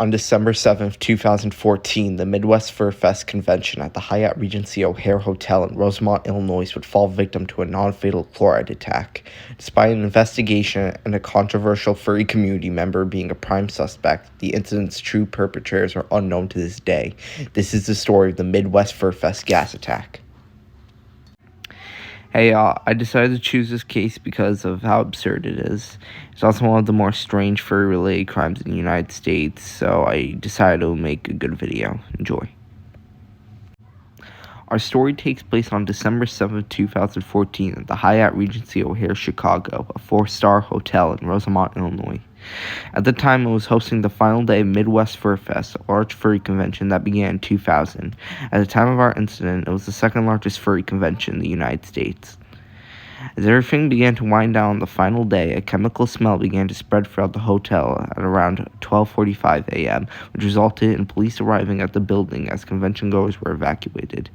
On December 7th, 2014, the Midwest FurFest convention at the Hyatt Regency O'Hare Hotel in Rosemont, Illinois would fall victim to a non-fatal chloride attack. Despite an investigation and a controversial furry community member being a prime suspect, the incident's true perpetrators are unknown to this day. This is the story of the Midwest FurFest gas attack. Hey, I decided to choose this case because of how absurd it is. It's also one of the more strange furry-related crimes in the United States, so I decided to make a good video. Enjoy. Our story takes place on December 7th, 2014 at the Hyatt Regency O'Hare, Chicago, a 4-star hotel in Rosemont, Illinois. At the time, it was hosting the final day of Midwest FurFest, a large furry convention that began in 2000. At the time of our incident, it was the second largest furry convention in the United States. As everything began to wind down on the final day, a chemical smell began to spread throughout the hotel at around 12:45 a.m., which resulted in police arriving at the building as convention-goers were evacuated.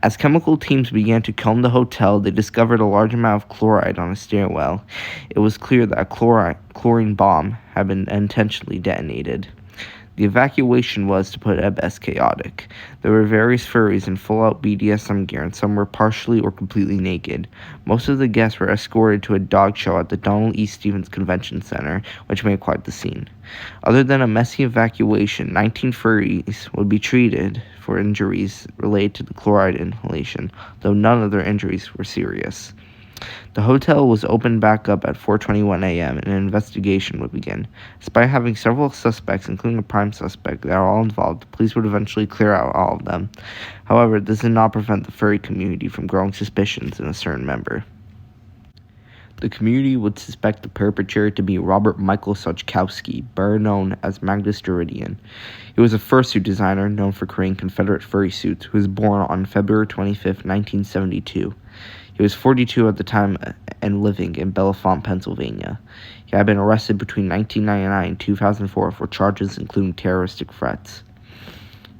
As chemical teams began to comb the hotel, they discovered a large amount of chloride on a stairwell. It was clear that a chlorine bomb had been intentionally detonated. The evacuation was, to put it at best, chaotic. There were various furries in full-out BDSM gear, and some were partially or completely naked. Most of the guests were escorted to a dog show at the Donald E. Stevens Convention Center, which made quite the scene. Other than a messy evacuation, 19 furries would be treated for injuries related to the chloride inhalation, though none of their injuries were serious. The hotel was opened back up at 4:21 a.m. and an investigation would begin. Despite having several suspects, including a prime suspect, that are all involved, the police would eventually clear out all of them. However, this did not prevent the furry community from growing suspicions in a certain member. The community would suspect the perpetrator to be Robert Michael Sochkowski, better known as Magnus Duridian. He was a fursuit designer known for creating Confederate furry suits, who was born on February 25, 1972. He was 42 at the time and living in Bellefonte, Pennsylvania. He had been arrested between 1999 and 2004 for charges including terroristic threats.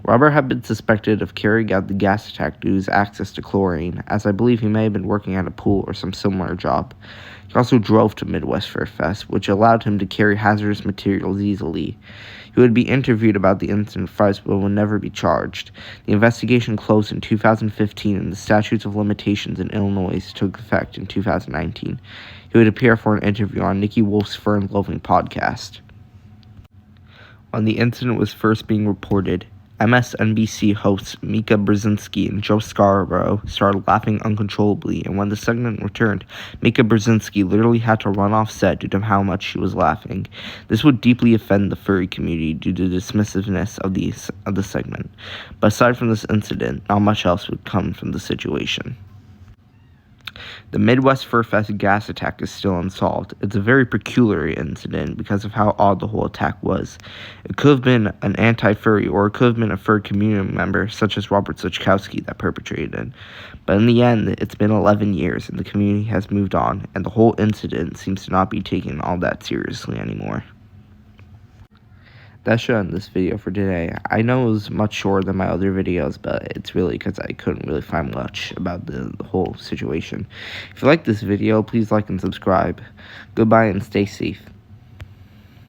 Robert had been suspected of carrying out the gas attack due to his access to chlorine, as I believe he may have been working at a pool or some similar job. He also drove to Midwest FurFest, which allowed him to carry hazardous materials easily. He would be interviewed about the incident first, but would never be charged. The investigation closed in 2015, and the statutes of limitations in Illinois took effect in 2019. He would appear for an interview on Nikki Wolf's Fern Loving podcast. When the incident was first being reported, MSNBC hosts Mika Brzezinski and Joe Scarborough started laughing uncontrollably, and when the segment returned, Mika Brzezinski literally had to run off set due to how much she was laughing. This would deeply offend the furry community due to the dismissiveness of the segment. But aside from this incident, not much else would come from the situation. The Midwest FurFest gas attack is still unsolved. It's a very peculiar incident because of how odd the whole attack was. It could have been an anti-furry, or it could have been a furry community member such as Robert Sochkowski that perpetrated it. But in the end, it's been 11 years and the community has moved on, and the whole incident seems to not be taken all that seriously anymore. That should end this video for today. I know it was much shorter than my other videos, but it's really because I couldn't really find much about the whole situation. If you like this video, please like and subscribe. Goodbye and stay safe.